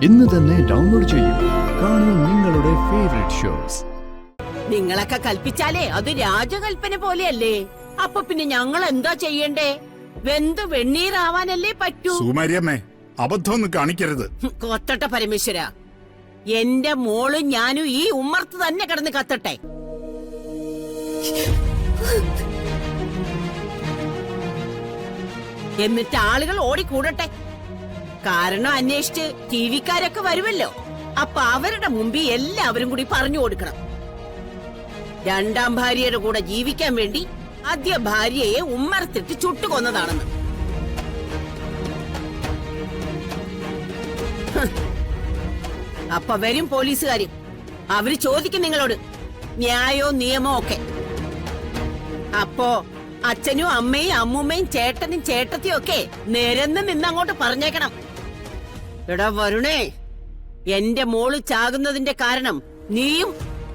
ഇന്ന് തന്നെ ഡൗൺലോഡ് ചെയ്യൂ. കാണൂ നിങ്ങളുടെ ഫേവറേറ്റ് ഷോസ്. നിങ്ങളൊക്കെ കൽപ്പിച്ചാലേ അത് രാജകൽപ്പന പോലെയല്ലേ? അപ്പൊ പിന്നെ ഞങ്ങൾ എന്താ ചെയ്യണ്ടേ? വെന്ത് വെണ്ണീറാവാനല്ലേ പറ്റൂ. സുമാരിയമ്മേ, അബദ്ധമൊന്നും കാണിക്കരുത്. കൊത്തട്ട പരമേശ്വര, എന്റെ മോളും ഞാനും ഈ ഉമ്മർത്ത് തന്നെ കിടന്ന് കത്തട്ടെ. എന്നിട്ട് ആളുകൾ ഓടിക്കൂടട്ടെ. കാരണം അന്വേഷിച്ച് ടി വിക്കാരൊക്കെ വരുമല്ലോ. അപ്പൊ അവരുടെ മുമ്പിൽ എല്ലാവരും കൂടി പറഞ്ഞു കൊടുക്കണം, രണ്ടാം ഭാര്യയുടെ കൂടെ ജീവിക്കാൻ വേണ്ടി ആദ്യ ഭാര്യയെ ഉമ്മർത്തിട്ട് ചുട്ടുകൊന്നതാണെന്ന്. അപ്പൊ വരും പോലീസുകാരും. അവര് ചോദിക്കും നിങ്ങളോട് ന്യായോ നിയമോ ഒക്കെ. അപ്പോ അച്ഛനും അമ്മയും അമ്മൂമ്മയും ചേട്ടനും ചേട്ടത്തിയും ഒക്കെ നിരന്ന് നിന്നങ്ങോട്ട് പറഞ്ഞേക്കണം, എടാ വരുണേ, എന്റെ മോള് ചാകുന്നതിന്റെ കാരണം നീയും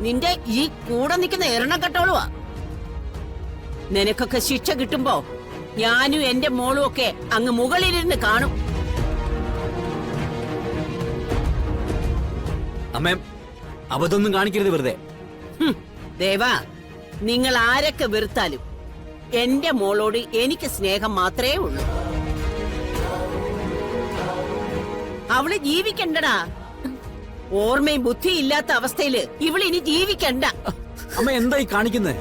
നിന്റെ ഈ കൂടെ നിൽക്കുന്ന എറണക്കെട്ടോളുവാ. നിനക്കൊക്കെ ശിക്ഷ കിട്ടുമ്പോ ഞാനും എന്റെ മോളും ഒക്കെ അങ്ങ് മുകളിലിരുന്ന് കാണും. അമ്മേ, അബദ്ധമൊന്നും കാണിക്കരുത് വെറുതെ. ദേവാ, നിങ്ങൾ ആരൊക്കെ വെറുത്താലും എന്റെ മോളോട് എനിക്ക് സ്നേഹം മാത്രമേ ഉള്ളൂ. അവള് ജീവിക്കണ്ടടാ. ഓർമ്മയും ബുദ്ധിയും ഇല്ലാത്ത അവസ്ഥയില് ഇവള് ഇനി ജീവിക്കണ്ട. അമ്മ എന്തായി കാണിക്കുന്നേ?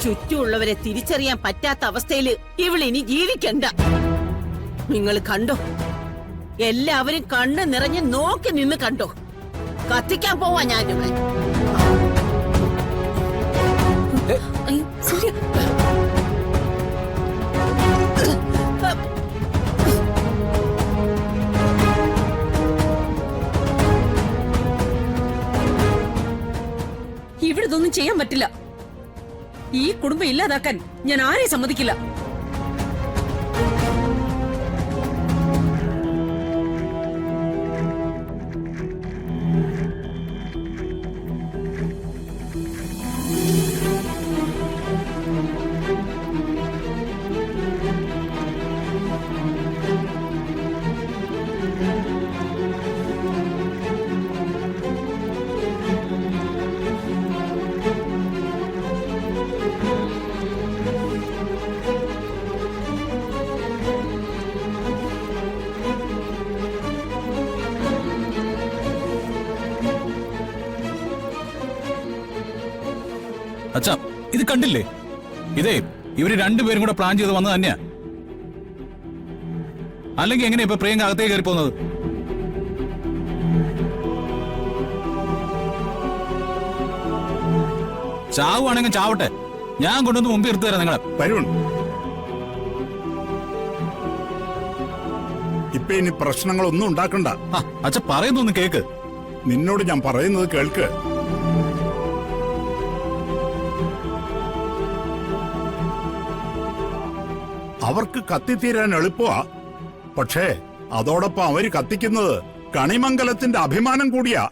ചുറ്റുമുള്ളവരെ തിരിച്ചറിയാൻ പറ്റാത്ത അവസ്ഥയില് ഇവള് ഇനി ജീവിക്കണ്ട. നിങ്ങൾ കണ്ടോ, എല്ലാവരും കണ്ണ് നിറഞ്ഞ് നോക്കി നിന്ന് കണ്ടോ. കത്തിക്കാൻ പോവാ ഞാൻ ഇവിടെ. ഇവിടെ ഇതൊന്നും ചെയ്യാൻ പറ്റില്ല. ഈ കുടുംബം ഇല്ലാതാക്കാൻ ഞാൻ ആരെയും സമ്മതിക്കില്ല. അച്ഛാ, ഇത് കണ്ടില്ലേ? ഇതേ ഇവര് രണ്ടുപേരും കൂടെ പ്ലാൻ ചെയ്ത് വന്നത് തന്നെയാ. അല്ലെങ്കിൽ എങ്ങനെയാ ഇപ്പൊ പ്രിയങ്ക അകത്തേക്ക് കയറി പോകുന്നത്? ചാവുവാണെങ്കിൽ ചാവട്ടെ, ഞാൻ കൊണ്ടുവന്ന് മുമ്പ് എടുത്തു തരാം നിങ്ങളെ. വരുൺ, ഇപ്പൊ ഇനി പ്രശ്നങ്ങളൊന്നും ഉണ്ടാക്കണ്ട. അച്ഛ പറയുന്നൊന്ന് കേക്ക്. നിന്നോട് ഞാൻ പറയുന്നത് കേൾക്ക്. അവർക്ക് കത്തിത്തീരാൻ എളുപ്പമാ, പക്ഷേ അതോടൊപ്പം അവര് കത്തിക്കുന്നത് കണിമംഗലത്തിന്റെ അഭിമാനം കൂടിയാ.